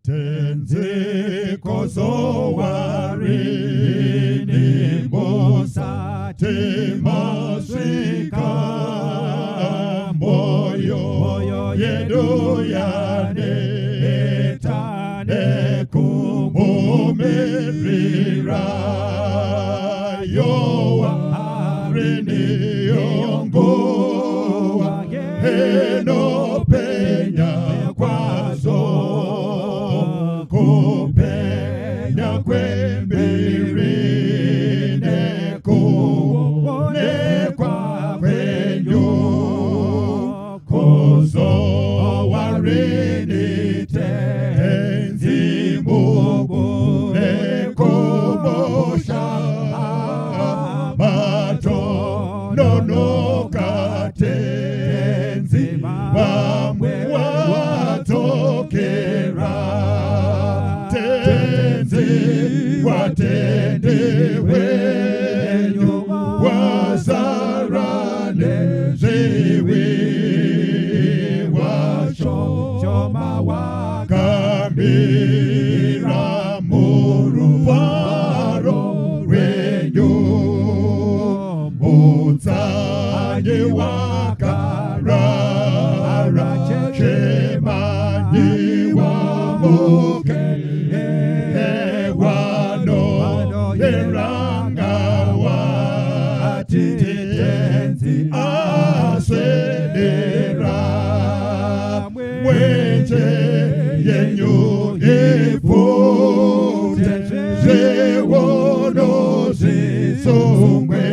Tenzi kozo warini mosa timasika moyo yedu yane tane kumumirira yo warini yongo eno penya kwazo kupenya kwembirine kuone kwa kwenyu kozo warini tenzi mubu nekomosha mato nono katenzi mamwe watokera watende wenyu wazarane ziwi washoma wakamira muruvaro wenyu mutsanyi wakarara chemanyi wamuke tenzi asedera mwenje yenyu ifute zewono zisongwe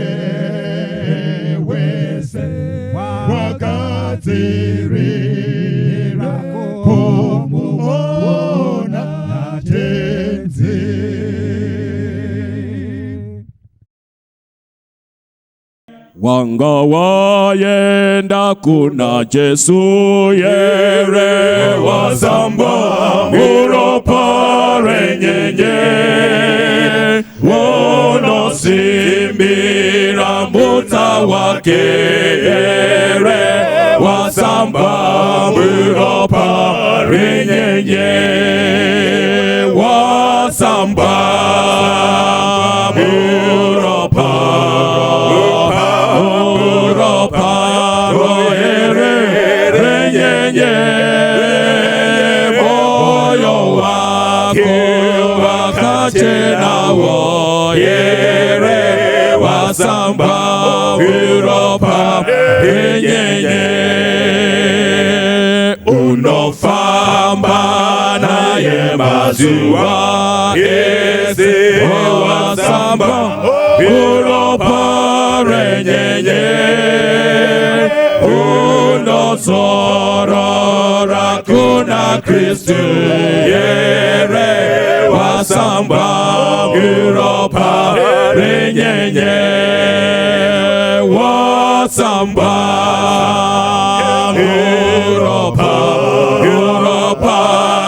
wese wakazirira kumuona tenzi. Wanga wayenda kuna Jesu yere wasamba uropare nyenye wono simbira mbuta wake yere wasamba uropare nyenye wasamba moyo wako wakachena wo yere wasamba Europa yenye unofamba naye maziwa yese wasamba Europa yenye unosorora kuna Kristu yere wasamba Europa renyenye wasamba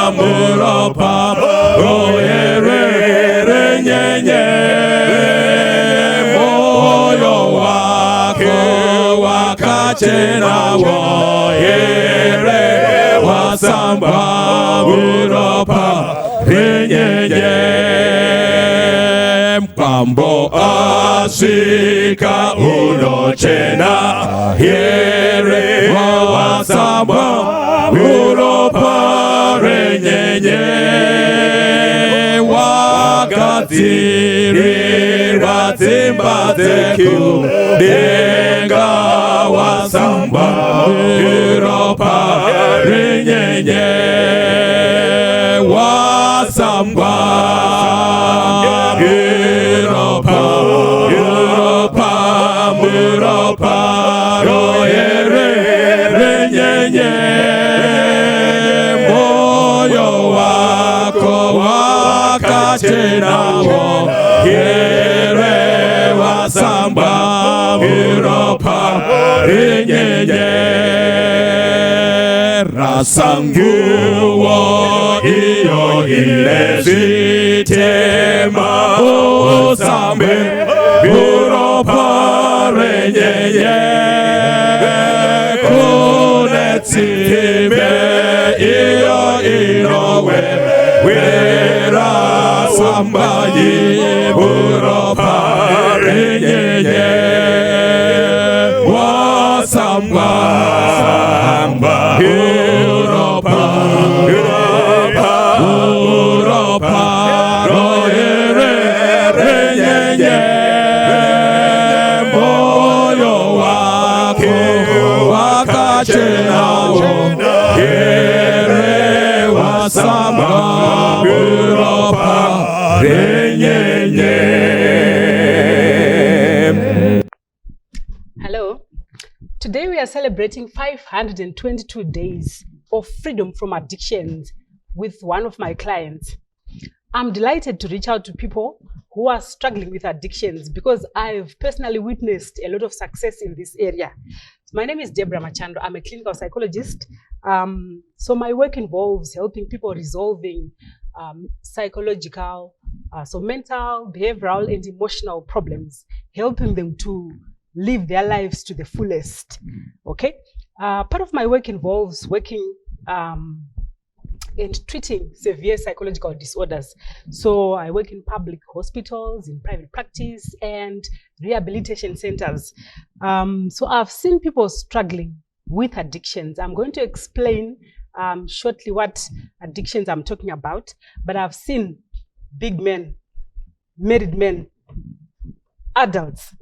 Europa yere renyenye moyo wako wakachena wo yere wasamba Europa renyenye mpambo asika unochena yere wasamba Europa renyenye wakatiri watimbateku denga wasamba Europa renyenye wasamba Europa royere renyenye moyo wako wakachena wo yere wasamba Europa renyenye rasanguo iyo ilezitema osambe Europa renyenye kunetime iyo inowe wera sambaji buropa renyenye wasamba buropa roere renyenye moyo wako wakachenawo yere wasamba buropa renyenye. Hello. Today we are celebrating 522 days of freedom from addictions with one of my clients. I'm delighted to reach out to people who are struggling with addictions because I've personally witnessed a lot of success in this area. My name is Machando. I'm a clinical psychologist. So my work involves helping people resolving psychological, so mental, behavioral, and emotional problems, helping them to live their lives to the fullest. Okay. Part of my work involves working and treating severe psychological disorders. So I work in public hospitals, in private practice, and rehabilitation centers. So I've seen people struggling with addictions. I'm going to explain shortly what addictions I'm talking about, but I've seen big men, married men, adults,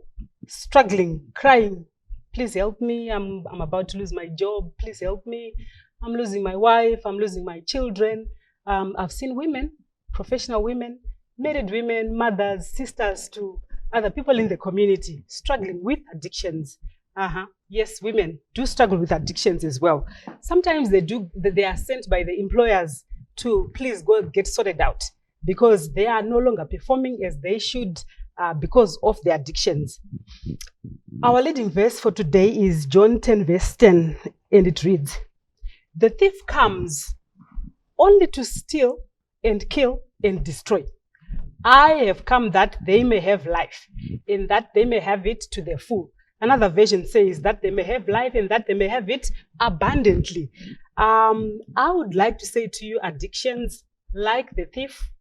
struggling, crying, please help me, I'm about to lose my job, please help me, I'm losing my wife, I'm losing my children. I've seen women, professional women, married women, mothers, sisters to other people in the community struggling with addictions. Yes, women do struggle with addictions as well. Sometimes they are sent by the employers to please go get sorted out because they are no longer performing as they should because of their addictions. Our leading verse for today is John 10 verse 10, and it reads, "The thief comes only to steal and kill and destroy. I have come that they may have life, and that they may have it to their full." Another version says that they may have life and that they may have it abundantly. I would like to say to you, addictions, like the thief,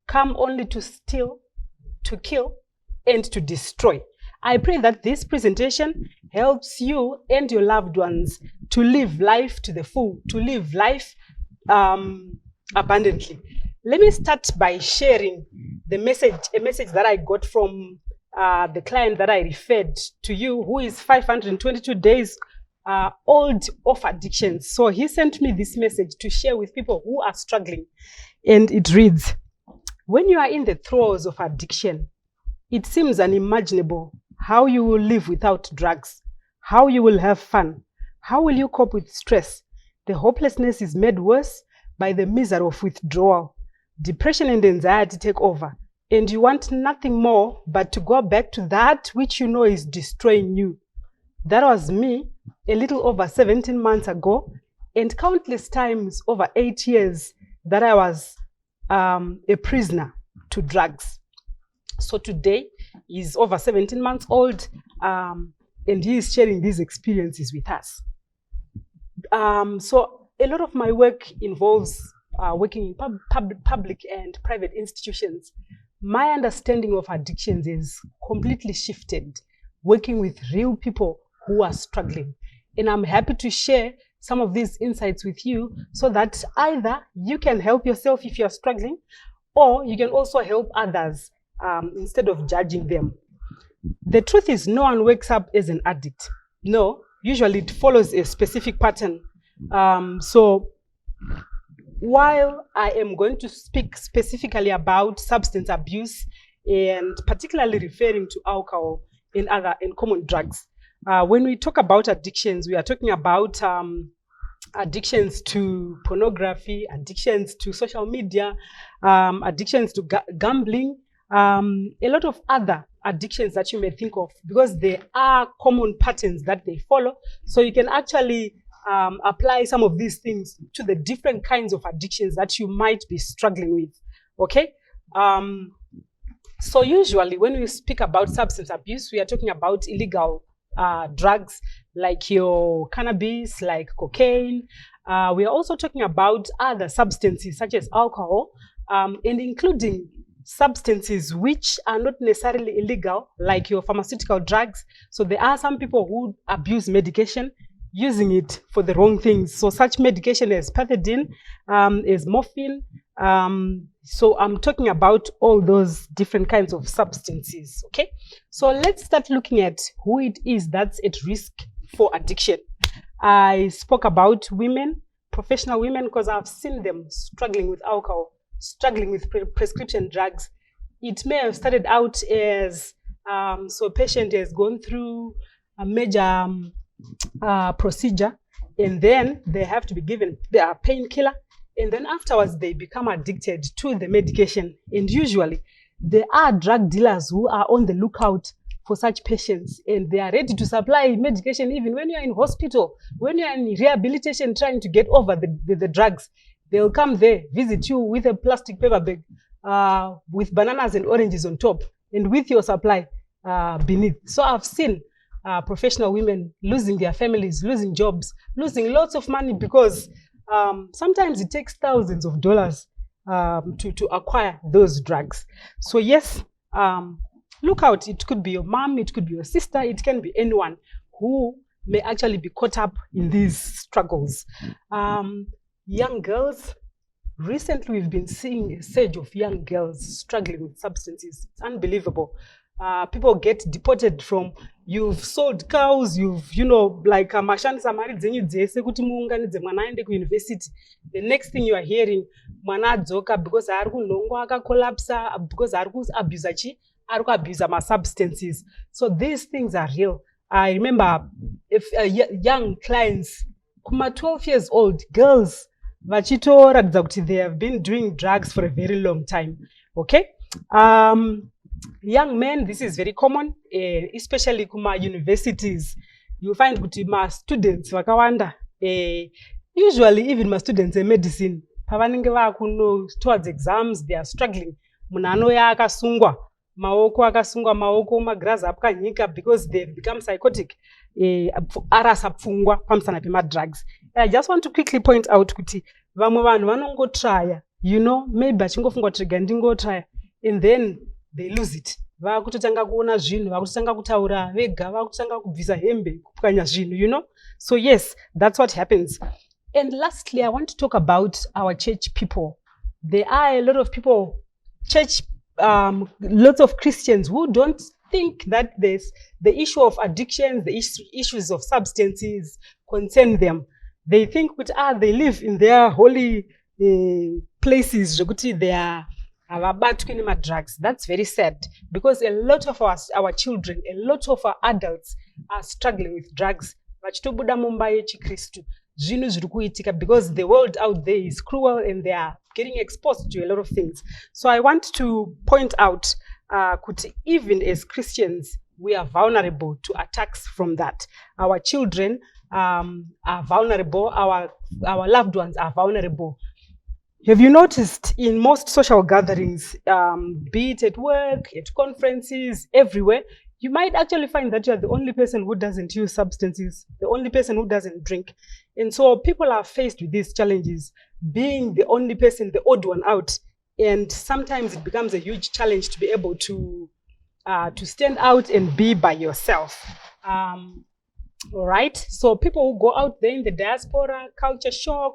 come only to steal, to kill, and to destroy. I pray that this presentation helps you and your loved ones to live life to the full, to live life abundantly. Let me start by sharing a message that I got from the client that I referred to you, who is 522 days old of addictions. So he sent me this message to share with people who are struggling. And it reads, "When you are in the throes of addiction, it seems unimaginable how you will live without drugs, how you will have fun, how will you cope with stress. The hopelessness is made worse by the misery of withdrawal. Depression and anxiety take over, and you want nothing more but to go back to that which you know is destroying you." That was me a little over 17 months ago, and countless times over 8 years that I was a prisoner to drugs. So today he's over 17 months old, and he is sharing these experiences with us. So a lot of my work involves working in public and private institutions. My understanding of addictions is completely shifted, working with real people who are struggling. And I'm happy to share some of these insights with you so that either you can help yourself if you're struggling, or you can also help others instead of judging them. The truth is, no one wakes up as an addict. No, usually it follows a specific pattern. So while I am going to speak specifically about substance abuse and particularly referring to alcohol and common drugs, when we talk about addictions, we are talking about addictions to pornography, addictions to social media, addictions to gambling, a lot of other addictions that you may think of, because there are common patterns that they follow. So you can actually apply some of these things to the different kinds of addictions that you might be struggling with. Okay. So usually when we speak about substance abuse, we are talking about illegal drugs like your cannabis, like cocaine. We are also talking about other substances such as alcohol, and including substances which are not necessarily illegal, like your pharmaceutical drugs. So there are some people who abuse medication, using it for the wrong things. So such medication as pethidine, as morphine. So I'm talking about all those different kinds of substances, okay? So let's start looking at who it is that's at risk for addiction. I spoke about women, professional women, because I've seen them struggling with alcohol, struggling with prescription drugs. It may have started out as, so a patient has gone through a major procedure, and then they have to be given their painkiller, and then afterwards they become addicted to the medication. And usually there are drug dealers who are on the lookout for such patients, and they are ready to supply medication even when you're in hospital, when you're in rehabilitation trying to get over the drugs. They'll come there, visit you with a plastic paper bag with bananas and oranges on top, and with your supply beneath. So I've seen professional women losing their families, losing jobs, losing lots of money, because sometimes it takes thousands of dollars to acquire those drugs. So yes, look out. It could be your mom, it could be your sister, it can be anyone who may actually be caught up in these struggles. Young girls, recently we've been seeing a surge of young girls struggling with substances. It's unbelievable. People get deported from, you've sold cows, you've, like Machando samari dzenyu dzese kuti muunganidze mwana aende kuuniversity. The next thing you are hearing, mwana adzoka because ari kunhongo akakolapsa, because ari kuabuse abuse my substances. So these things are real. I remember if young clients, kuma 12 years old girls, vachitoratidza kuti they have been doing drugs for a very long time. Okay. Young men, this is very common, especially kuma universities. You find kuti ma students vakawanda, usually even my students in medicine, pavanenge vakuno towards exams, they are struggling. Munano ya akasungwa, maoko magraza apukanyika, because they've become psychotic. Arasa pfungwa pamsana pema drugs. I just want to quickly point out kuti vamwe vanhu vanongotraya, maybe vachingofungwa trigger ndingotraya, and then they lose it. Vakutotanga kuona zvinhu, vakutotanga kutaura vega, vakutotanga kubvisa hembe, kupwanya zvinhu, So yes, that's what happens. And lastly, I want to talk about our church people. There are a lot of people, lots of Christians who don't think that the issue of addictions, the issues of substances concern them. They think that they live in their holy places, they are drugs. That's very sad, because a lot of our children, a lot of our adults are struggling with drugs. Because the world out there is cruel and they are getting exposed to a lot of things. So I want to point out, even as Christians, we are vulnerable to attacks from that. Our children are vulnerable, our loved ones are vulnerable. Have you noticed in most social gatherings, be it at work, at conferences, everywhere, you might actually find that you are the only person who doesn't use substances, the only person who doesn't drink. And so people are faced with these challenges, being the only person, the odd one out. And sometimes it becomes a huge challenge to be able to stand out and be by yourself. All right. So people who go out there in the diaspora, culture shock,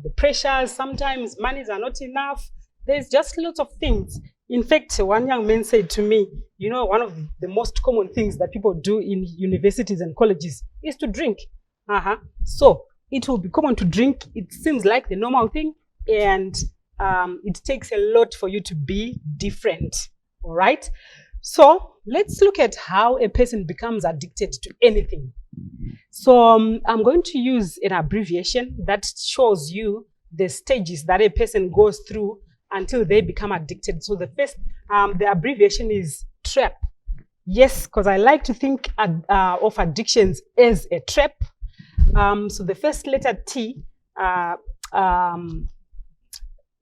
the pressures, sometimes monies are not enough. There's just lots of things. In fact, one young man said to me, one of the most common things that people do in universities and colleges is to drink. So it will be common to drink. It seems like the normal thing, and it takes a lot for you to be different. All right. So let's look at how a person becomes addicted to anything. So I'm going to use an abbreviation that shows you the stages that a person goes through until they become addicted. So the first, the abbreviation is TRAP. Yes, because I like to think of addictions as a trap. So the first letter T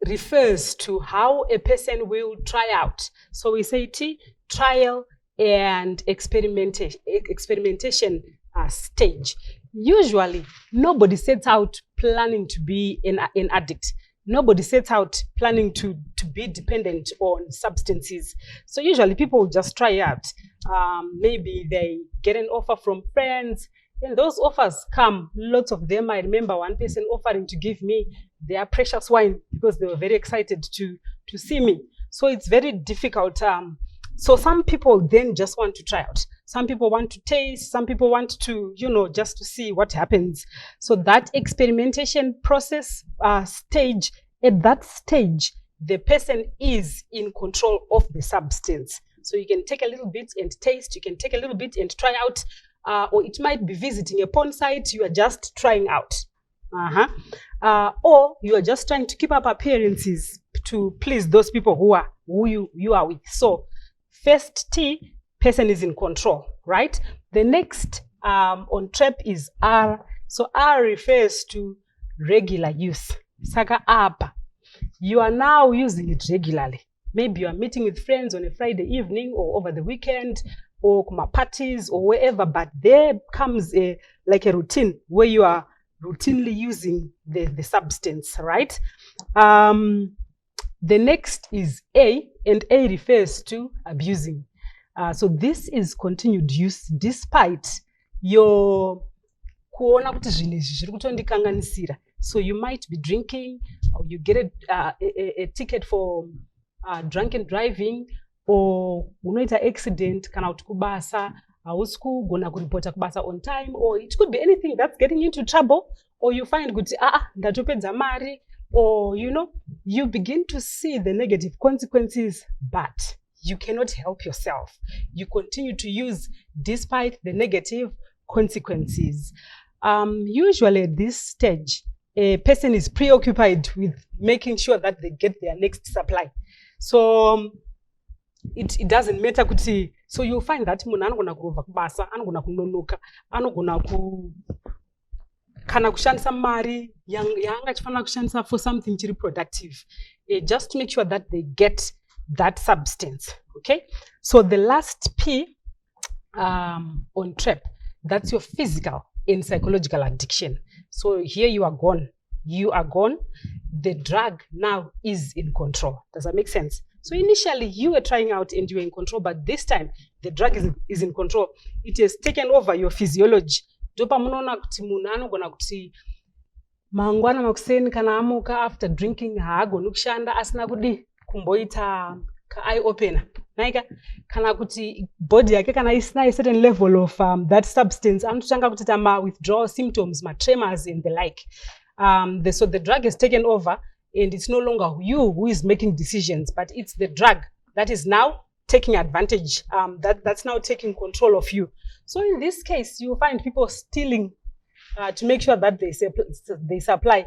refers to how a person will try out. So we say T, trial, and experimentation stage. Usually, nobody sets out planning to be an addict. Nobody sets out planning to be dependent on substances. So usually people just try out. Maybe they get an offer from friends, and those offers come, lots of them. I remember one person offering to give me their precious wine because they were very excited to see me. So it's very difficult. So some people then just want to try out. Some people want to taste. Some people want to, just to see what happens. So that experimentation process stage, at that stage, the person is in control of the substance. So you can take a little bit and taste. You can take a little bit and try out. Or it might be visiting a porn site. You are just trying out. Or you are just trying to keep up appearances to please those people who you are with. So first T, person is in control, right? The next on TREP is R. So R refers to regular use. Saka apa. You are now using it regularly. Maybe you are meeting with friends on a Friday evening or over the weekend or parties or wherever, but there comes like a routine where you are routinely using the substance, right? The next is A, and A refers to abusing. So this is continued use despite your kuona kuti zvinhu izvi zviri kutondikanganisira. So you might be drinking, or you get a ticket for drunken driving, or unoita accident kana kuti kubasa hausi kugona kuripota kubasa on time, or it could be anything that's getting into trouble, or you find kuti ndatopedza mari, or you begin to see the negative consequences, but you cannot help yourself. You continue to use despite the negative consequences. Usually at this stage, a person is preoccupied with making sure that they get their next supply. So it doesn't matter kuti. So you'll find that munhu anogona kurova kubasa, anogona kunonoka, anogona kana kushandisa mari yanga chifanira kushandisa for something chiri productive, just to make sure that they get that substance. Okay, so the last P on TREP, that's your physical and psychological addiction. So here you are gone. You are gone. The drug now is in control. Does that make sense? So initially you were trying out and you were in control, but this time the drug is in control. It has taken over your physiology. Dopa munoona kuti munhu anogona kuti mangwana makuseni kana amuka after drinking haagoni kushanda asina kudi kumboita ka eye opener. Naika kana kuti body yake kana isina a certain level of that substance anotanga kuti ma withdrawal symptoms, ma tremors and the like. So the drug has taken over, and it's no longer you who is making decisions, but it's the drug that is now taking advantage, that's now taking control of you. So in this case, you find people stealing to make sure that they supply,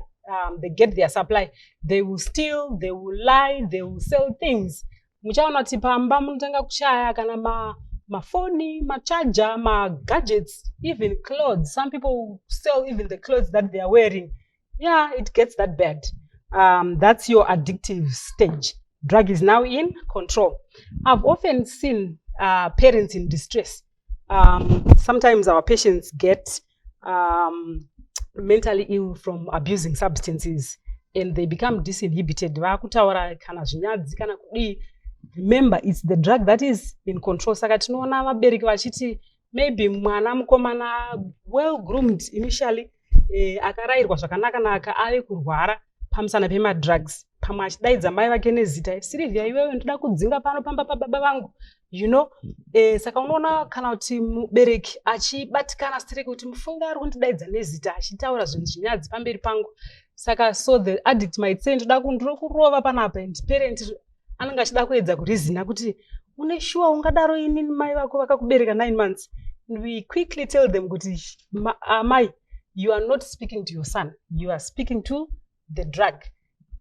they get their supply. They will steal, they will lie, they will sell things. Muchaona tipamba munotanga kushaya kana mafoni, charger, gadgets, even clothes. Some people sell even the clothes that they are wearing. Yeah, it gets that bad. That's your addictive stage. Drug is now in control. I've often seen parents in distress. Sometimes our patients get mentally ill from abusing substances, and they become disinhibited. Remember, it's the drug that is in control. Saka tinoona vabereki vachiti maybe mwana mukomana well groomed initially, akarayirwa zvakanaka naka ave kurwara pamusana pema drugs, pamwe achidaidza mai vake nezita, Sylvia iwewe ndoda kudzinga pano pamba pababa vangu, saka unoona kana kuti mubereki achibatikana strike kuti mufunga ari kundidaidza nezita achitaura zvinhu zvinyadzi pamberi pangu. Saka so the addict might say ndoda kurova panapa, and parent anenge achida kuedza kurizina kuti une sure ungadaro ini mai vako vakakubereka 9 months. And we quickly tell them kuti mai, you are not speaking to your son, you are speaking to the drug.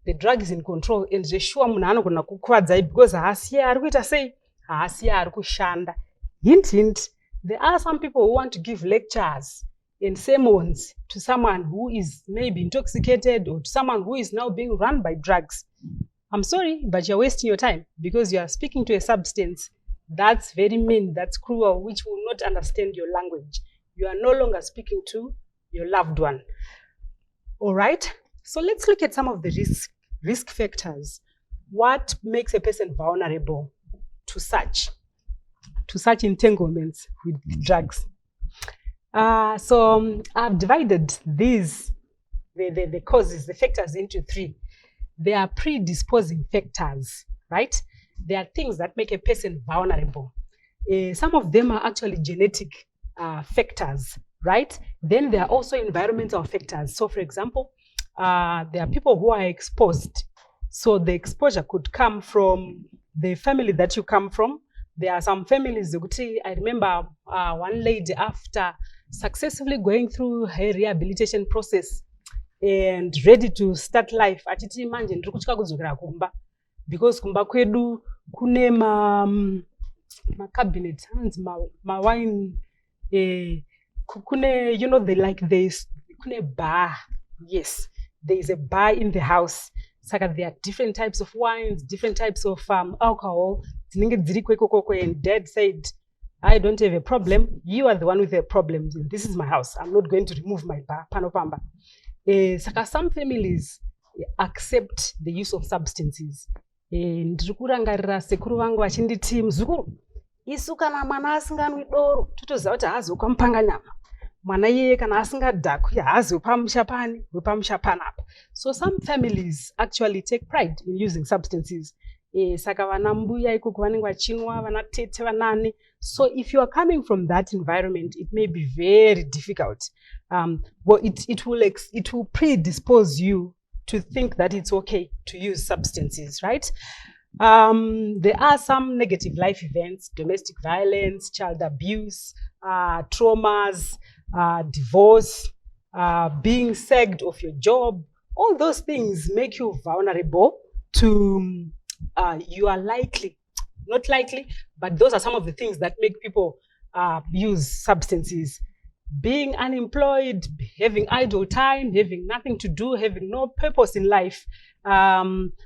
The drug is in control, and zveshuwa munhu anogona kukuvadzai because haasiye ari kuita sei, haasiye ari kushanda. Hint hint, there are some people who want to give lectures and sermons to someone who is maybe intoxicated, or to someone who is now being run by drugs. I'm sorry, but you're wasting your time because you are speaking to a substance That's very mean, that's cruel, which will not understand your language. You are no longer speaking to your loved one. All right, so let's look at some of the risk factors. What makes a person vulnerable to such entanglements with drugs? So I've divided these, the causes, the factors into three. They are predisposing factors, right? They are things that make a person vulnerable. Some of them are actually genetic factors, right? Then there are also environmental factors. So for example, there are people who are exposed. So the exposure could come from the family that you come from. There are some families, I remember one lady, after successfully going through her rehabilitation process and ready to start life, achiti manje ndiri kutya kudzokera kumba because kumba kwedu kune ma cabinet hands ma wine kune, you know, kune bar. Yes, there is a bar in the house. Saka there are different types of wines, different types of alcohol. And dad said, I don't have a problem. You are the one with a problem. This is my house. I'm not going to remove my bar. Panopamba. Saka some families accept the use of substances. Ndiri kurangarira sekuru vangu vachinditi, muzukuru, isu kana mwana asinganwi doro totoziva kuti haazopa mupanganyama. Mwana iyeye kana asingadhakwi haazopa mushapani, wepamushapani apa. So some families actually take pride in using substances. Saka vana mbuya ikoko vanenge vachinwa, vana tete vanani. So if you are coming from that environment, it may be very difficult. Well, it will predispose you to think that it's okay to use substances, right? There are some negative life events, domestic violence, child abuse, traumas, divorce, being sacked of your job. All those things make you vulnerable to, you are likely, not likely, but those are some of the things that make people use substances. Being unemployed, having idle time, having nothing to do, having no purpose in life,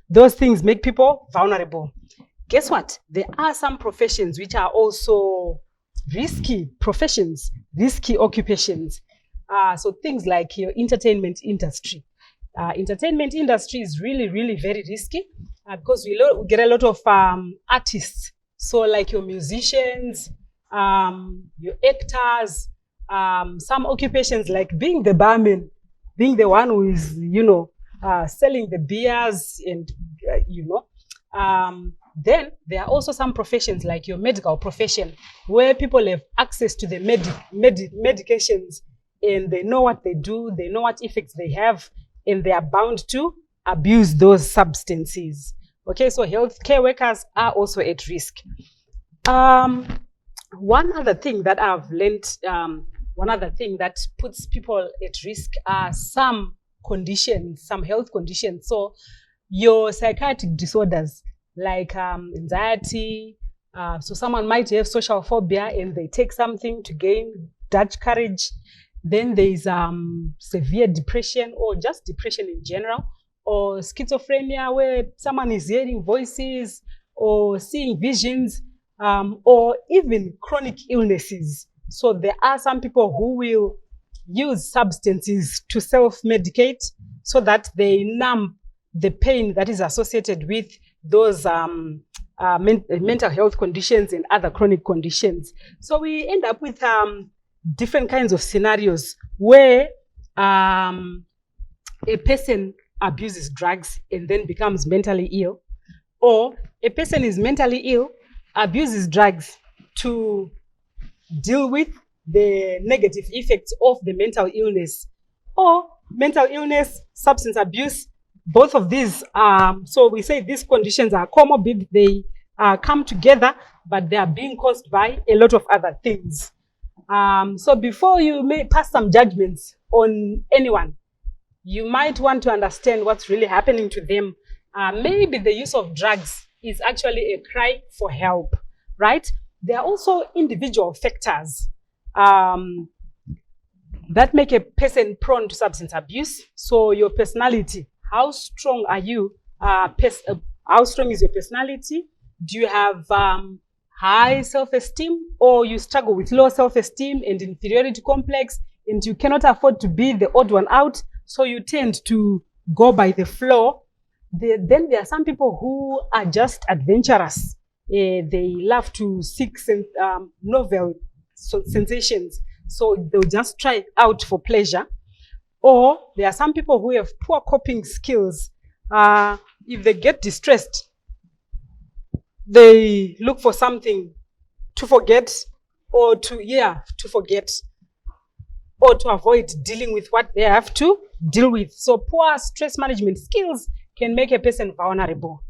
those things make people vulnerable. Guess what? There are some professions which are also risky professions, risky occupations. So things like your entertainment industry. Entertainment industry is really, really very risky because we get a lot of artists. So like your musicians, your actors, some occupations like being the barman, being the one who is, you know, selling the beers and, you know. Then there are also some professions like your medical profession where people have access to the medications and they know what they do, they know what effects they have, and they are bound to abuse those substances. Okay, so healthcare workers are also at risk. One other thing that I've learned, one other thing that puts people at risk are some conditions, some health conditions. So your psychiatric disorders like anxiety, so someone might have social phobia and they take something to gain that courage. Then there is severe depression or just depression in general, or schizophrenia where someone is hearing voices or seeing visions, or even chronic illnesses. So there are some people who will use substances to self-medicate so that they numb the pain that is associated with those mental health conditions and other chronic conditions. So we end up with different kinds of scenarios where a person abuses drugs and then becomes mentally ill, or a person is mentally ill, abuses drugs to deal with the negative effects of the mental illness, or mental illness, substance abuse. Both of these, so we say these conditions are comorbid, they come together, but they are being caused by a lot of other things. So before you may pass some judgments on anyone, you might want to understand what's really happening to them. Maybe the use of drugs is actually a cry for help, right? There are also individual factors that make a person prone to substance abuse. So your personality, how strong are you? How strong is your personality? Do you have high self-esteem, or you struggle with low self-esteem and inferiority complex, and you cannot afford to be the odd one out, so you tend to go by the flow. Then there are some people who are just adventurous. They love to seek novel sensations, so they'll just try it out for pleasure. Or there are some people who have poor coping skills. If they get distressed, they look for something to forget, or to forget, or to avoid dealing with what they have to deal with. So poor stress management skills can make a person vulnerable.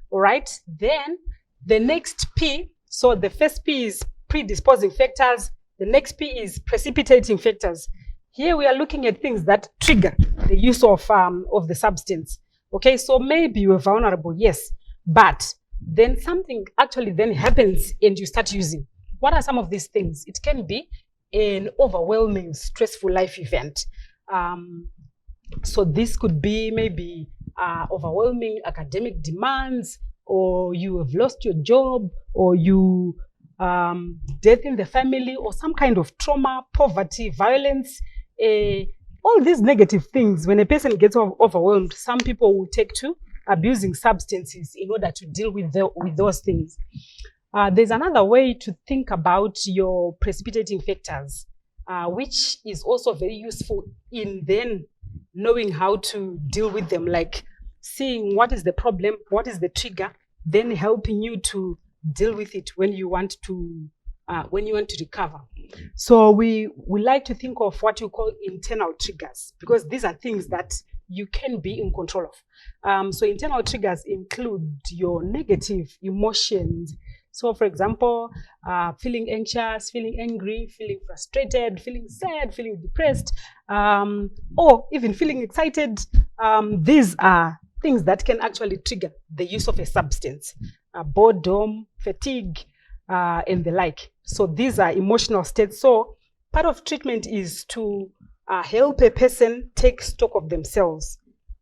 All right. Then the next P, so the first P is predisposing factors. The next P is precipitating factors. Here we are looking at things that trigger the use of the substance. Okay, so maybe you are vulnerable, yes, but then something actually then happens and you start using. What are some of these things? It can be an overwhelming, stressful life event. So this could be maybe overwhelming academic demands, or you have lost your job, or you death in the family, or some kind of trauma, poverty, violence. All these negative things, when a person gets overwhelmed, some people will take to abusing substances in order to deal with those things. There's another way to think about your precipitating factors, which is also very useful in then knowing how to deal with them, like seeing what is the problem, what is the trigger, then helping you to deal with it when you want to recover. So we like to think of what you call internal triggers, because these are things that you can be in control of. So internal triggers include your negative emotions. So for example, feeling anxious, feeling angry, feeling frustrated, feeling sad, feeling depressed, or even feeling excited. These are things that can actually trigger the use of a substance, boredom, fatigue, and the like. So these are emotional states. So part of treatment is to help a person take stock of themselves.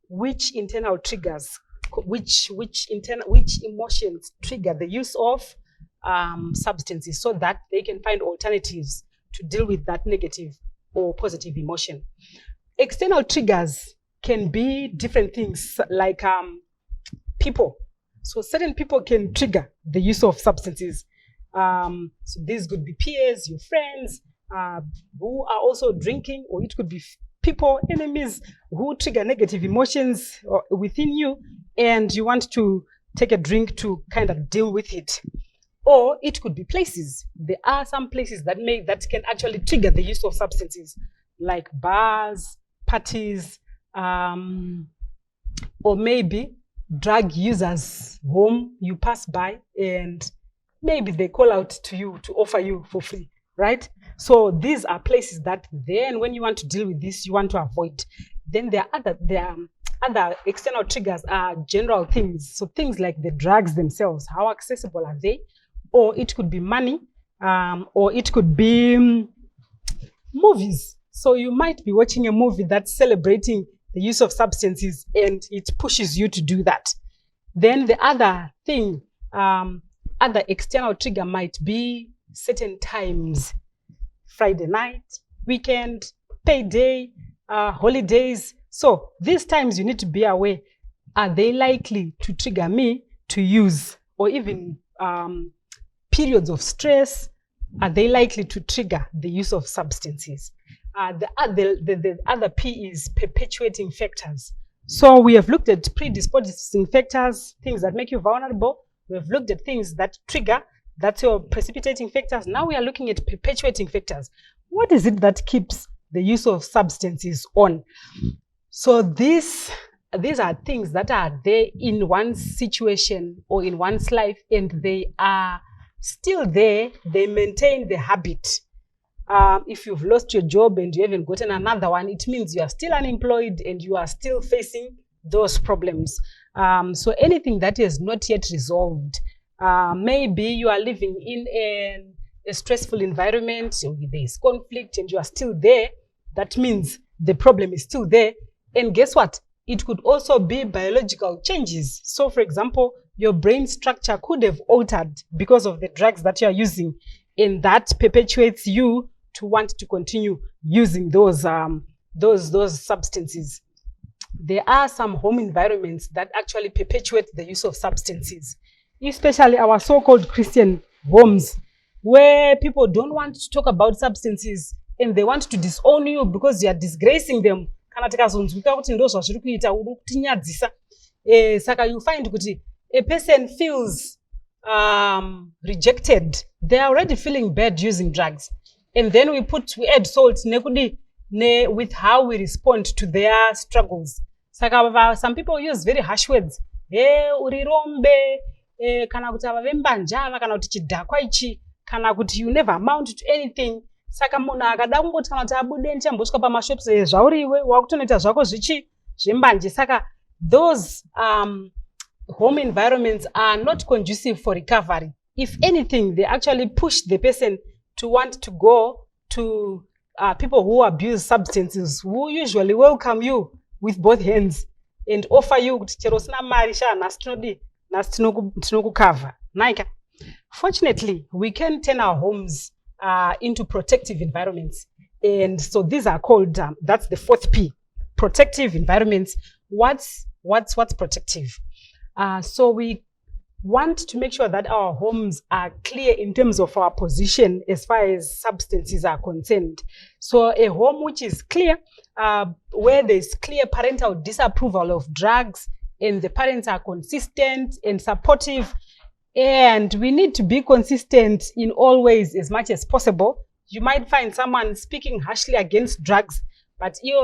Which internal triggers, which emotions trigger the use of substances, so that they can find alternatives to deal with that negative or positive emotion. External triggers can be different things, like people. So certain people can trigger the use of substances. So these could be peers, your friends, who are also drinking, or it could be people, enemies, who trigger negative emotions within you, and you want to take a drink to kind of deal with it. Or it could be places. There are some places that can actually trigger the use of substances, like bars, parties, or maybe drug users whom you pass by, and maybe they call out to you to offer you for free, right? So these are places that then when you want to deal with this, you want to avoid. Then there are other external triggers are general things. So things like the drugs themselves, how accessible are they? Or it could be money, or it could be movies. So you might be watching a movie that's celebrating the use of substances, and it pushes you to do that. Then the other thing, other external trigger might be certain times, Friday night, weekend, payday, holidays. So these times you need to be aware, are they likely to trigger me to use? Or even periods of stress, are they likely to trigger the use of substances? The other P is perpetuating factors. So we have looked at predisposing factors, things that make you vulnerable. We have looked at things that trigger, that's your precipitating factors. Now we are looking at perpetuating factors. What is it that keeps the use of substances on? So these are things that are there in one's situation or in one's life, and they are still there. They maintain the habit. If you've lost your job and you haven't gotten another one, it means you are still unemployed and you are still facing those problems. So anything that is not yet resolved, maybe you are living in a stressful environment, there is conflict and you are still there. That means the problem is still there. And guess what? It could also be biological changes. So, for example, your brain structure could have altered because of the drugs that you are using, and that perpetuates you to want to continue using those substances. There are some home environments that actually perpetuate the use of substances, especially our so-called Christian homes, where people don't want to talk about substances and they want to disown you because you are disgracing them. Saka you find kuti a person feels rejected. They are already feeling bad using drugs. And then we add salt with how we respond to their struggles. Saka some people use very harsh words. Urirombe, kana kuti avavembanja, kana kuti chidhakwa ichi, kana kuti you never amount to anything. Saka munhu akada kungoti kana kuti abude ndichambosvika pamashops zvauriwe wakutonoita zvako zvichi zvembanje. Saka those home environments are not conducive for recovery. If anything, they actually push the person to want to go to people who abuse substances, who usually welcome you with both hands and offer you chero sina mari sha nasi tinokukava. Fortunately, we can turn our homes into protective environments, and so these are called that's the fourth P, protective environments. What's protective? So we want to make sure that our homes are clear in terms of our position as far as substances are concerned. So a home which is clear, where there's clear parental disapproval of drugs and the parents are consistent and supportive, and we need to be consistent in all ways as much as possible. You might find someone speaking harshly against drugs, but you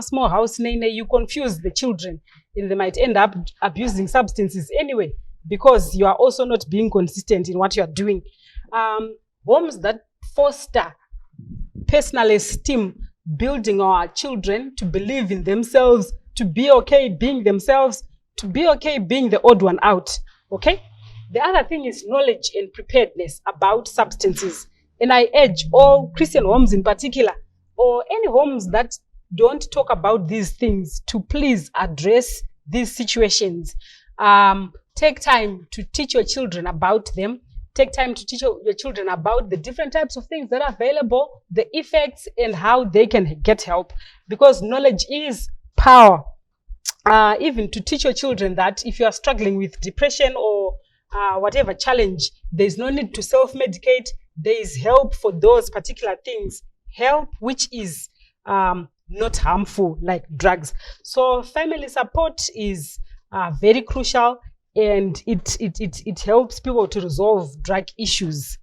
small house, you confuse the children and they might end up abusing substances anyway, because you are also not being consistent in what you are doing. Homes that foster personal esteem, building our children to believe in themselves, to be okay being themselves, to be okay being the odd one out. Okay? The other thing is knowledge and preparedness about substances. And I urge all Christian homes in particular, or any homes that don't talk about these things, to please address these situations. Take time to teach your children about them. Take time to teach your children about the different types of things that are available, the effects, and how they can get help. Because knowledge is power. Even to teach your children that if you are struggling with depression or whatever challenge, there is no need to self-medicate. There is help for those particular things. Help which is not harmful, like drugs. So family support is very crucial, and it helps people to resolve drug issues.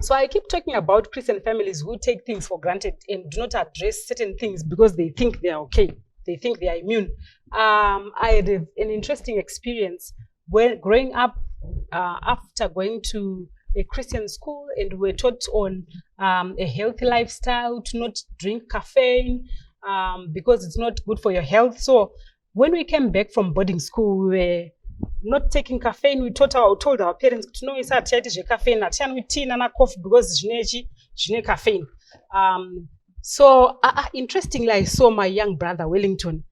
So I keep talking about Christian families who take things for granted and do not address certain things because they think they are okay. They think they are immune. I had an interesting experience when growing up after going to a Christian school, and we were taught on a healthy lifestyle, to not drink caffeine because it's not good for your health. So when we came back from boarding school, we were not taking caffeine. We told our parents to know it's caffeine, tea and coffee because it's caffeine. So interestingly, I saw my young brother Wellington.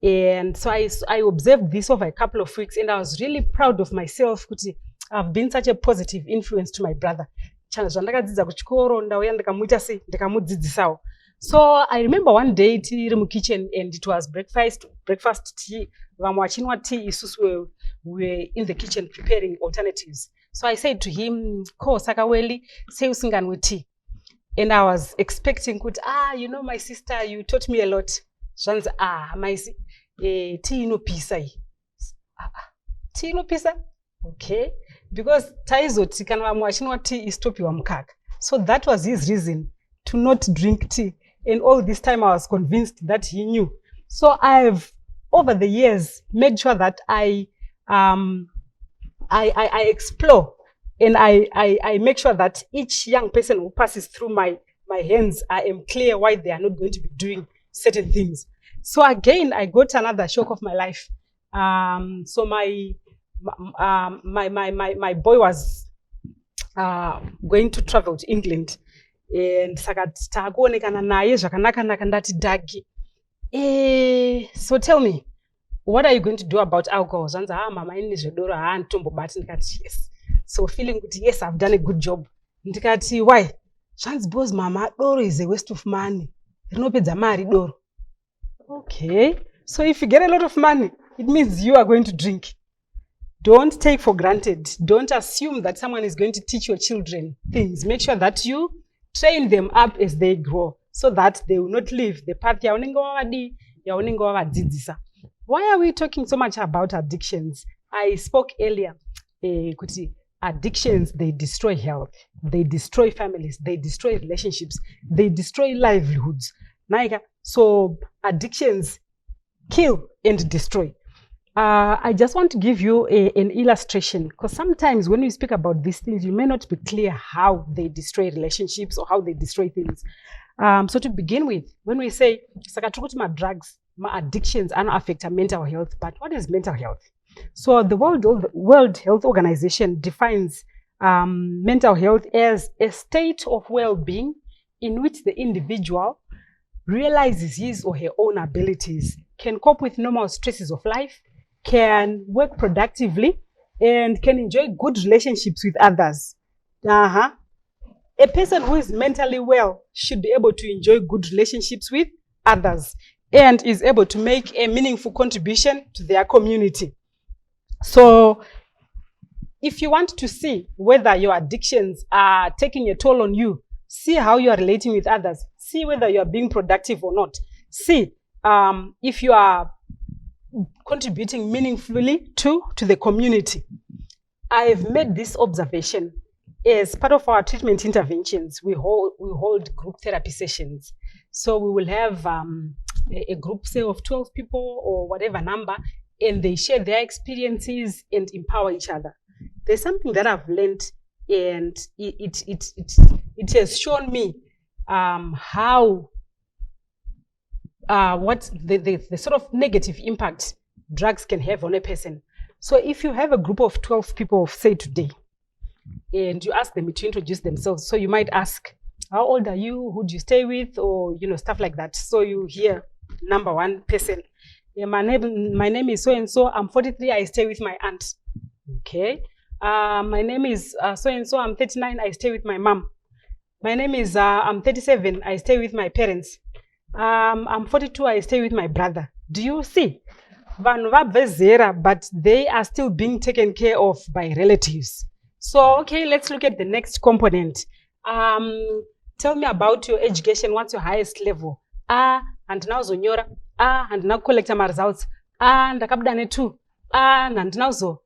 And so I observed this over a couple of weeks, and I was really proud of myself. I've been such a positive influence to my brother. So I remember one day tiri mu kitchen, and it was breakfast tea. Tea, we were in the kitchen preparing alternatives. So I said to him, "Ko sakaweli, say usingan with tea." And I was expecting, you know, my sister, you taught me a lot. My tea no pisa. Tea no pisa? Okay. Because taizoti kanwa mwachinwa tea is topi wa mkaka. So that was his reason to not drink tea. And all this time I was convinced that he knew. So I've, over the years, made sure that I explore, and I make sure that each young person who passes through my hands, I am clear why they are not going to be doing certain things. So again, I got another shock of my life. So my boy was going to travel to England, and saka takuonekana naye zvakanaka ndati dhagi. So tell me, what are you going to do about alcohol? Zvanzi mama ini zvedoro handitombobatsi. Ndikati yes. So feeling kuti yes, I've done a good job. Ndikati why? Zvanzi because mama, doro is a waste of money. Rinopedza mari doro. Okay, so if you get a lot of money, it means you are going to drink. Don't take for granted. Don't assume that someone is going to teach your children things. Make sure that you train them up as they grow so that they will not leave the path yaunenge wavadzidzisa. Why are we talking so much about addictions? I spoke earlier, kuti addictions, they destroy health, they destroy families, they destroy relationships, they destroy livelihoods. So addictions kill and destroy. I just want to give you an illustration, because sometimes when we speak about these things, you may not be clear how they destroy relationships or how they destroy things. So to begin with, when we say my drugs, my addictions affect our mental health, but what is mental health? So the World Health Organization defines mental health as a state of well-being in which the individual realizes his or her own abilities, can cope with normal stresses of life, can work productively, and can enjoy good relationships with others. A person who is mentally well should be able to enjoy good relationships with others and is able to make a meaningful contribution to their community. So if you want to see whether your addictions are taking a toll on you, see how you are relating with others, see whether you are being productive or not, see if you are contributing meaningfully to the community. I've made this observation as part of our treatment interventions. We hold group therapy sessions. So we will have a group, say, of 12 people or whatever number, and they share their experiences and empower each other. There's something that I've learned, and it has shown me what the sort of negative impact drugs can have on a person. So if you have a group of 12 people, say today, and you ask them to introduce themselves, so you might ask, how old are you? Who do you stay with? Or, stuff like that. So you hear number one person. Yeah, my name is so-and-so. I'm 43. I stay with my aunt. Okay. My name is so-and-so. I'm 39. I stay with my mom. My name is, I'm 37. I stay with my parents. I'm 42. I stay with my brother. Do you see? But they are still being taken care of by relatives. So, okay, let's look at the next component. Tell me about your education. What's your highest level? And now zonyora. And now collect my results. And ndakabudane too. And now so.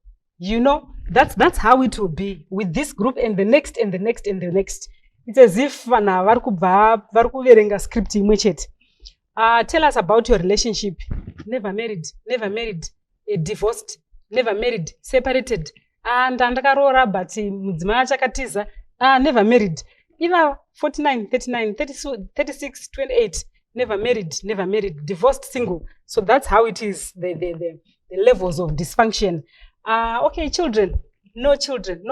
That's how it will be with this group and the next and the next and the next. It's as if varikuverenga script imwechete. Tell us about your relationship. Never married, divorced, never married, separated. And ndakarora but mudzimai achakatiza, never married. Either 49, 39, 36, 28, never married, divorced, single. So that's how it is, the levels of dysfunction. Okay, children, no children.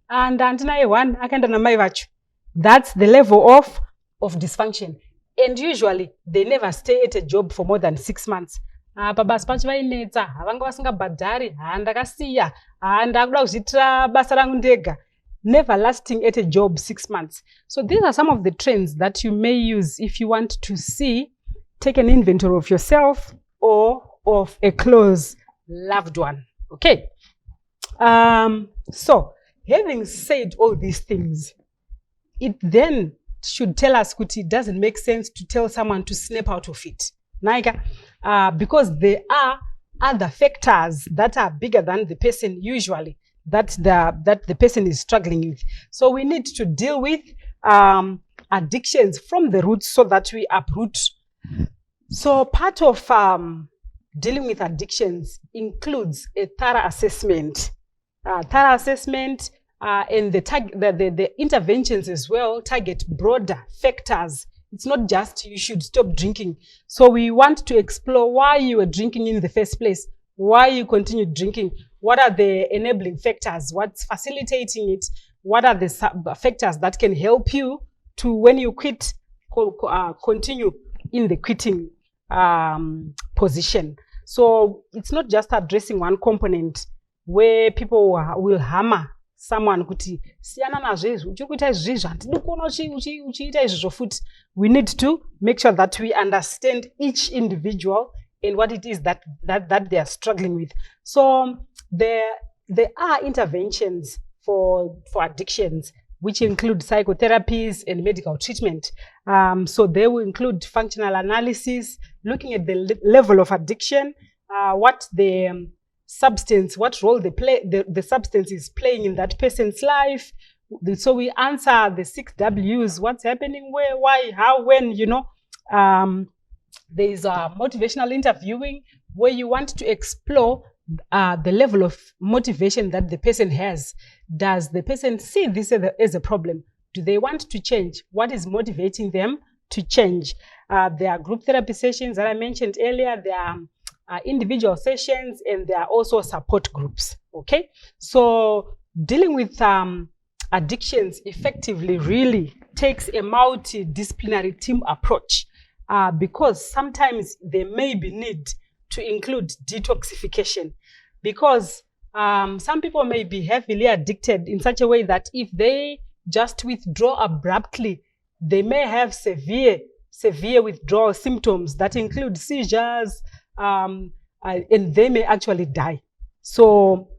And antinaye one, akaenda namai vacho. That's the level of dysfunction. And usually, they never stay at a job for more than 6 months. Pabasa pacho vainetsa, havanga vasingabhadhari, ndakasiya, ndakuda kuzviitira basa rangu ndega. Never lasting at a job 6 months. So these are some of the trends that you may use if you want to take an inventory of yourself or of a close loved one. Okay. So having said all these things, it then should tell us that it doesn't make sense to tell someone to snap out of it. Because there are other factors that are bigger than the person usually, that the person is struggling with. So we need to deal with addictions from the roots so that we uproot. So part of dealing with addictions includes a thorough assessment. And the interventions as well target broader factors. It's not just you should stop drinking. So we want to explore why you were drinking in the first place, why you continued drinking, what are the enabling factors, what's facilitating it, what are the factors that can help you to, when you quit, continue in the quitting position. So it's not just addressing one component where people will hammer someone kuti siyana nazvo izvi uchiri kuita izvi izvi handidi kuona uchiita izvi zvofuti. We need to make sure that we understand each individual and what it is that they are struggling with. So there are interventions for addictions, which include psychotherapies and medical treatment. So they will include functional analysis, looking at the level of addiction, what the substance, what role the substance is playing in that person's life. So we answer the 6 W's: what's happening, where, why, how, when, you know. There's motivational interviewing, where you want to explore the level of motivation that the person has. Does the person see this as a problem? Do they want to change? What is motivating them to change? There are group therapy sessions that I mentioned earlier. There are individual sessions, and there are also support groups. Okay, so dealing with addictions effectively really takes a multidisciplinary team approach, because sometimes there may be need to include detoxification, because some people may be heavily addicted in such a way that if they just withdraw abruptly, they may have severe withdrawal symptoms that include seizures, and they may actually die. So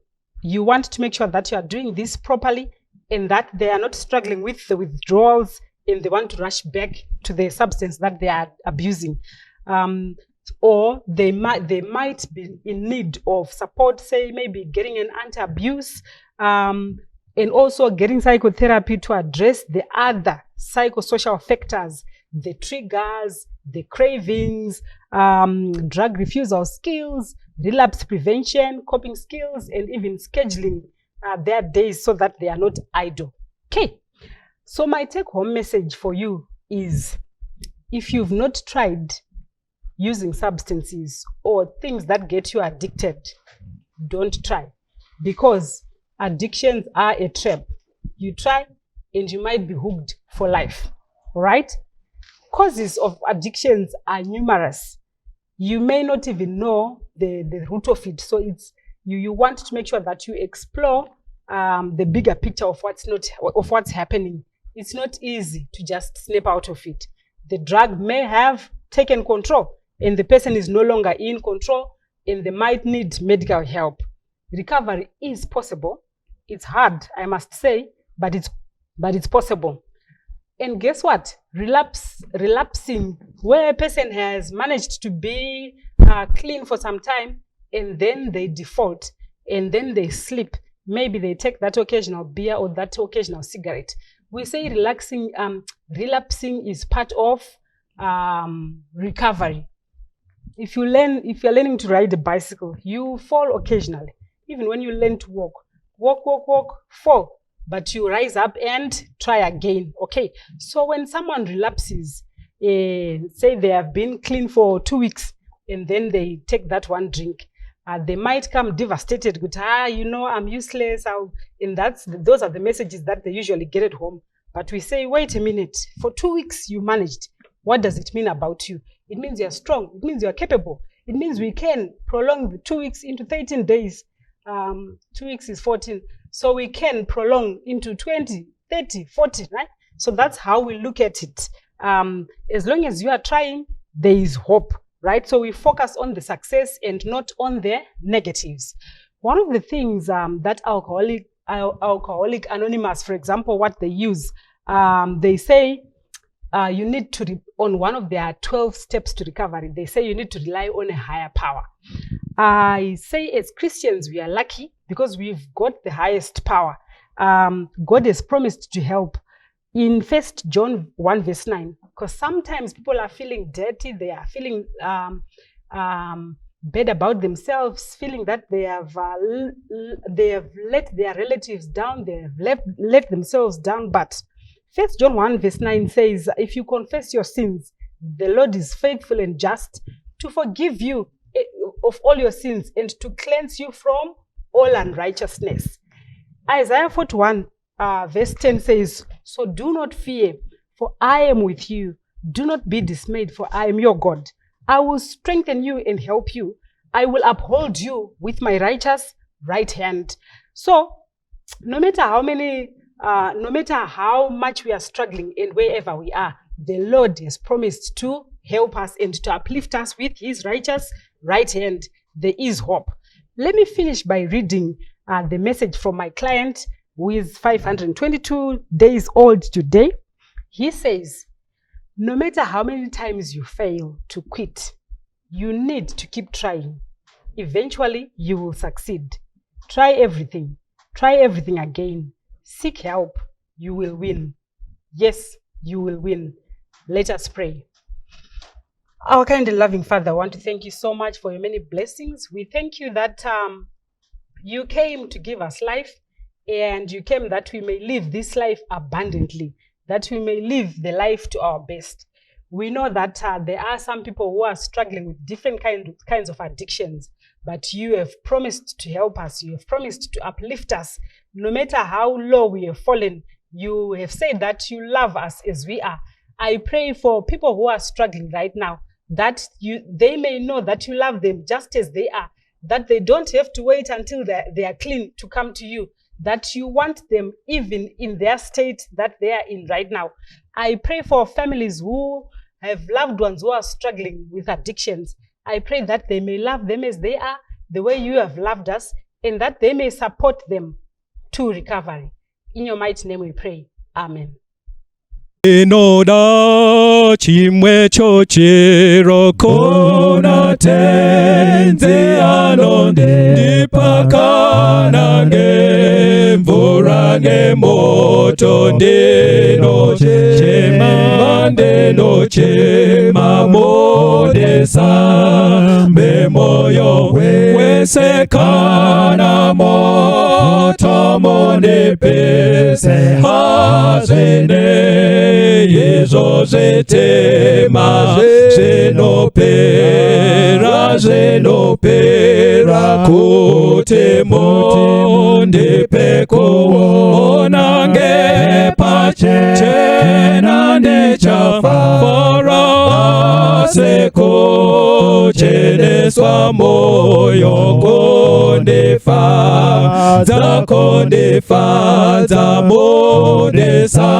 you want to make sure that you are doing this properly and that they are not struggling with the withdrawals and they want to rush back to the substance that they are abusing. Or they might be in need of support, say maybe getting an anti-abuse, and also getting psychotherapy to address the other psychosocial factors, the triggers, the cravings, drug refusal skills, relapse prevention, coping skills, and even scheduling their days so that they are not idle. Okay, so my take-home message for you is, if you've not tried using substances or things that get you addicted, don't try, because addictions are a trap. You try and you might be hooked for life. All right? Causes of addictions are numerous. You may not even know the root of it. So it's you want to make sure that you explore the bigger picture of what's happening. It's not easy to just snap out of it. The drug may have taken control and the person is no longer in control and they might need medical help. Recovery is possible. It's hard, I must say, but it's possible. And guess what? Relapsing, where a person has managed to be clean for some time and then they default and then they slip. Maybe they take that occasional beer or that occasional cigarette. We say relapsing is part of recovery. If you're learning to ride a bicycle, you fall occasionally. Even when you learn to walk, fall, but you rise up and try again. Okay, so when someone relapses, say they have been clean for 2 weeks and then they take that one drink, they might come devastated, I'm useless, and those are the messages that they usually get at home. But we say, wait a minute, for 2 weeks you managed. What does it mean about you? It means you're strong. It means you're capable. It means we can prolong the 2 weeks into 13 days. 2 weeks is 14. So we can prolong into 20, 30, 40, right? So that's how we look at it. As long as you are trying, there is hope, right? So we focus on the success and not on the negatives. One of the things that Alcoholic Anonymous, for example, what they use, they say you need to, on one of their 12 steps to recovery, they say you need to rely on a higher power. I say as Christians, we are lucky because we've got the highest power. God has promised to help. In 1 John 1 verse 9, because sometimes people are feeling dirty, they are feeling bad about themselves, feeling that they have let their relatives down, they have let themselves down. But 1 John 1 verse 9 says, if you confess your sins, the Lord is faithful and just to forgive you of all your sins and to cleanse you from all unrighteousness. Isaiah 41 verse 10 says, "So do not fear, for I am with you. Do not be dismayed, for I am your God. I will strengthen you and help you. I will uphold you with my righteous right hand." So no matter how much we are struggling and wherever we are, the Lord has promised to help us and to uplift us with his righteous right hand. There is hope. Let me finish by reading the message from my client, who is 522 days old today. He says, "No matter how many times you fail to quit, you need to keep trying. Eventually, you will succeed. Try everything. Try everything again. Seek help. You will win. Yes, you will win." Let us pray. Our kind and loving Father, I want to thank you so much for your many blessings. We thank you that you came to give us life, and you came that we may live this life abundantly, that we may live the life to our best. We know that there are some people who are struggling with different kinds of addictions, but you have promised to help us. You have promised to uplift us. No matter how low we have fallen, you have said that you love us as we are. I pray for people who are struggling right now, that they may know that you love them just as they are, that they don't have to wait until they are clean to come to you, that you want them even in their state that they are in right now. I pray for families who have loved ones who are struggling with addictions. I pray that they may love them as they are, the way you have loved us, and that they may support them to recovery. In your mighty name we pray. Amen. Inoda chimwe chochiro kona tenze anonde dipakana ngemvura ngemoto ndenochema modesa memoyo wesekana moto monepese hazene Yezo zetema zenopera kutemo ndepeko onange pache chena ndechafa fora seko cheneswa moyo kondefa za modesa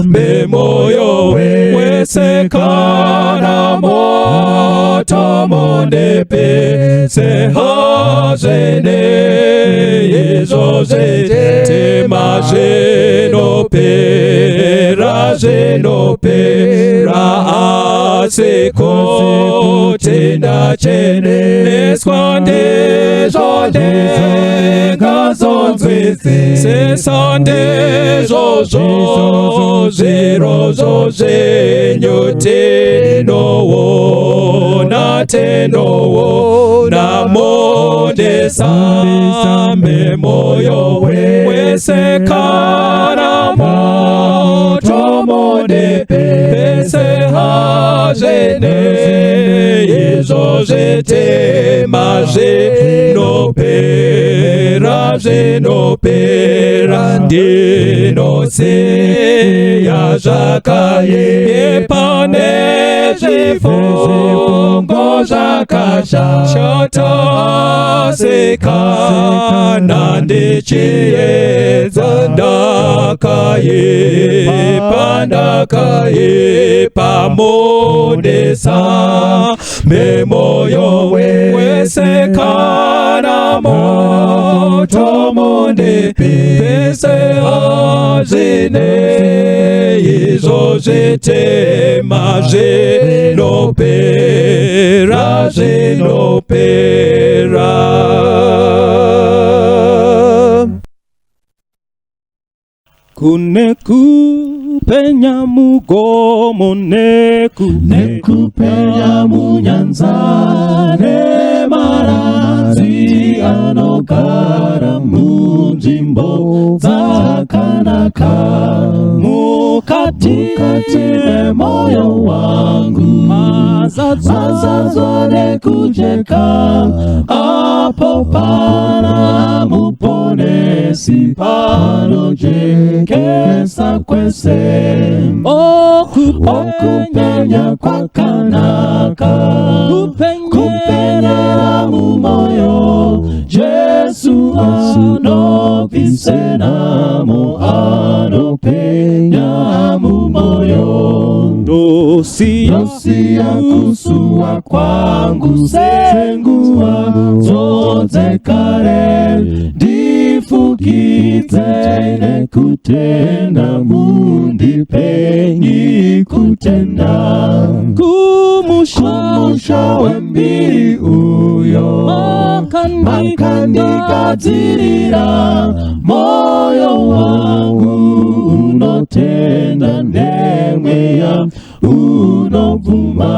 memoyo wesekana moto mondepe sehazene yezo zetema zenopera aseko tenda chene skwande zonde gazonzwezi sesande zozo zerozo zenyotenowo na modesa memoyo wesekana moto modepese hazene yezo zetema zenopera ndinose yazvakaye pane zvifungo zvakashatakana ndichiedza ndakayepa modesa memoyo wesekana moto mondepese hazine izo zetema zenopera Kunekupenya mugomo nekupenya munyanza nemaradzi anogara munzvimbo dzakanaka mukati memoyo wangu mazazwane kujeka apo pana muponesi pano jekesa kwese okupenya kwa kanaka kupenyera mu moyo Jesu anobisenamo anopenya mu moyo dosi ya kusua kwangu sengua zote kare difukite kutenda mundi penyi kutenda kumusha wembiri uyo makandi katirira moyo wangu unotenda ndemweya unovuma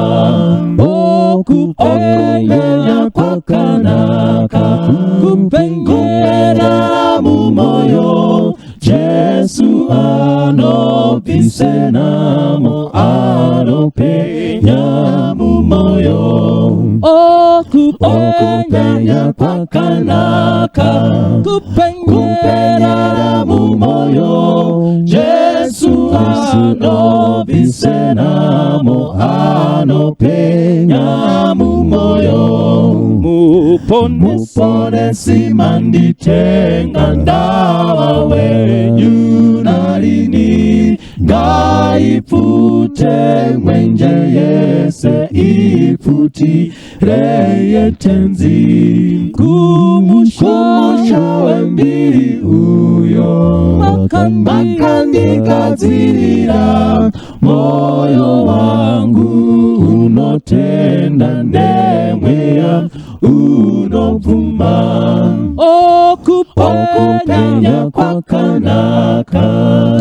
okupenya kwa kanaka kupenyera mu moyo Jesu anobisenamo anopenya mu moyo okupenya kwa kanaka kupenyera mu moyo Jesu anobisenamo anopenya mu moyo muponesi manditenga ndawa wenyu narini gaipute mwenje yese iputi reyetenzi kumusha wembiri uyo makandi kazirira moyo wangu unotenda ndemweya unovuma okupenya kwa kanaka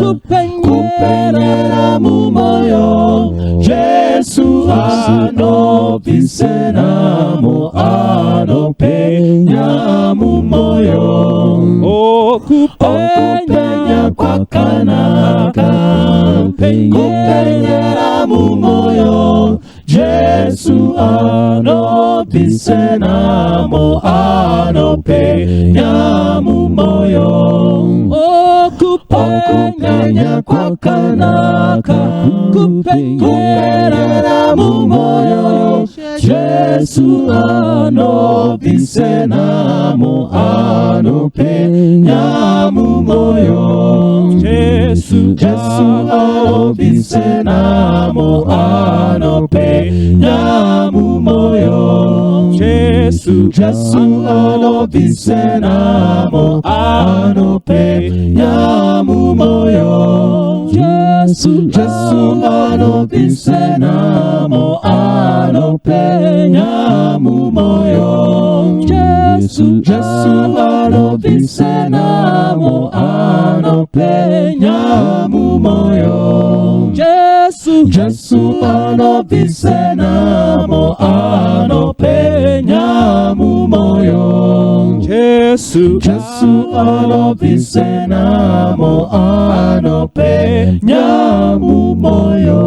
kupenyera mu moyo Jesu anobisenamo anopenya mu moyo okupenya kwa kanaka kupenyera mu moyo Jesu anobisenamo anopenya mu moyo okupenya kwa kanaka kupenyera mu moyo Jesu anobisenamo anopenya mu moyo Jesu anobisenamo anopenya mu moyo Jesu anobisenamo anopenya mu moyo Jesu anobisenamo anopenya mu moyo Jesu anobisenamo anopenya mu moyo Jesu anobisenamo anopenya mu moyo Jesu anobisenamo anopenya mu moyo